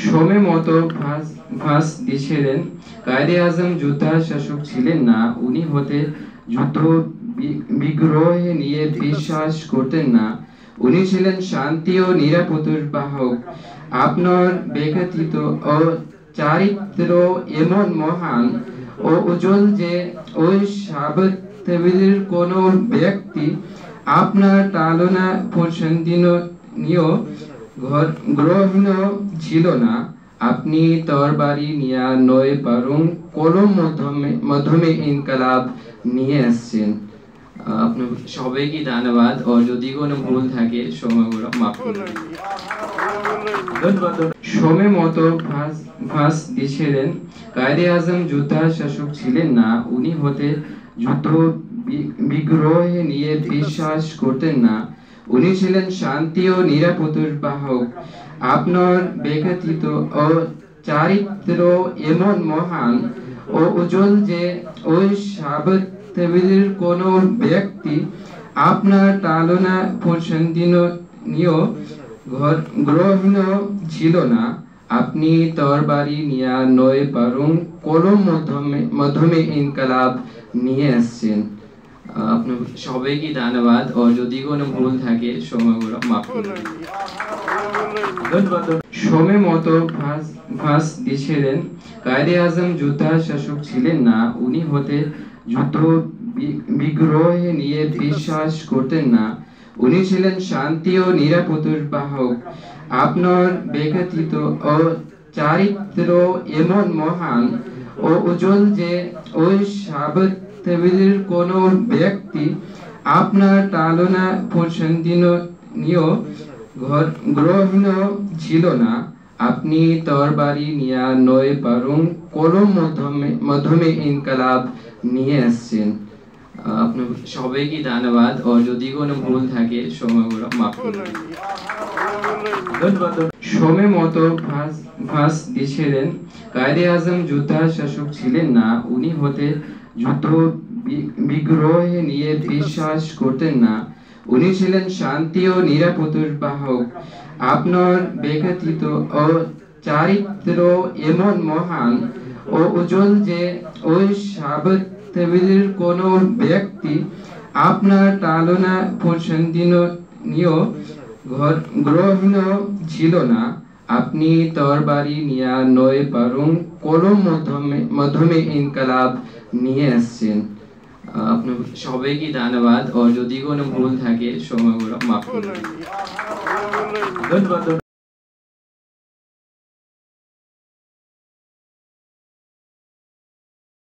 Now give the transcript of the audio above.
সময় মতো ভাস দিয়েছিলেন। কায়েদে আজম যোদ্ধা শাসক ছিলেন না, উনি হতে যুদ্ধ বিগ্রহ নিয়ে বিশ্বাস করতেন না। উনি ছিলেন শান্তি ও নিরাপত্তার বাহক। আপনার ব্যক্তিত্ব ও চারিত্র এমন মহান ও উজ্জ্বল যে ওই সাবিত্রীর কোনো ব্যক্তি আপনার তালনা প্রশংসনীয় গ্রহণ ছিল না। আপনি তরবারি নিয়ে নয় বরং কলম মাধ্যমে ইনকালাব নিয়ে আসছেন। আপনার সবাইকে ধন্যবাদ। ও যদি কোনো ভুল থাকে সময়গুলো মাফ করবেন। সময় মতো ভাস দিয়েছিলেন। কায়েদে আজম যোদ্ধা শাসক ছিলেন না, উনি হতে যুদ্ধ বিগ্রহ নিয়ে বিশ্বাস করতেন না। উনি ছিলেন শান্তি ও নিরাপত্তার বাহক। আপনার ব্যক্তিত্ব ও চারিত্র এমন মহান ও উজ্জ্বল যে ওই সাবিত্রীর কোনো ব্যক্তি আপনার তালনা প্রশংসনীয় গ্রহণ ছিল না। আপনি তরবারি নিয়ে নয় বরং কলম মাধ্যমে ইনকালাব নিয়ে আসছেন। আপনার সবাইকে ধন্যবাদ। ও যদি কোনো ভুল থাকে সময়গুলো মাফ করবেন। সময় মতো ভাস দিয়েছিলেন। কায়েদে আজম যোদ্ধা শাসক ছিলেন না, উনি হতে যুদ্ধ বিগ্রহ নিয়ে বিশ্বাস করতেন না। উনি ছিলেন শান্তি ও নিরাপত্তার বাহক। আপনার ব্যক্তিত্ব ও চারিত্র এমন মহান ও উজ্জ্বল যে ওই সাবিত্রীর কোনো ব্যক্তি আপনার তালনা প্রশংসনীয় গ্রহণ ছিল না। আপনি তরবারি নিয়ে নয় বরং কলম মাধ্যমে ইনকালাব নিয়ে আসছেন। আপনার সবাইকে ধন্যবাদ। ও যদি কোনো ভুল থাকে সময়গুলো মাফ করবেন। সময় মতো ভাস দিয়েছিলেন। কায়েদে আজম যোদ্ধা শাসক ছিলেন না, উনি হতে যুদ্ধ বিগ্রহ নিয়ে বিশ্বাস করতেন না। উনি ছিলেন শান্তি ও নিরাপত্তার বাহক। আপনার ব্যক্তিত্ব ও চারিত্র এমন মহান ও উজ্জ্বল যে ওই সাবিত্রীর কোনো ব্যক্তি আপনার তালনা প্রশংসনীয় গ্রহণ ছিল না। আপনি তরবারি নিয়ে নয় বরং কলম মাধ্যমে ইনকালাব নিয়ে আসছেন। আপনার সবাইকে ধন্যবাদ। ও যদি কোনো ভুল থাকে সময়গুলো মাফ করবেন।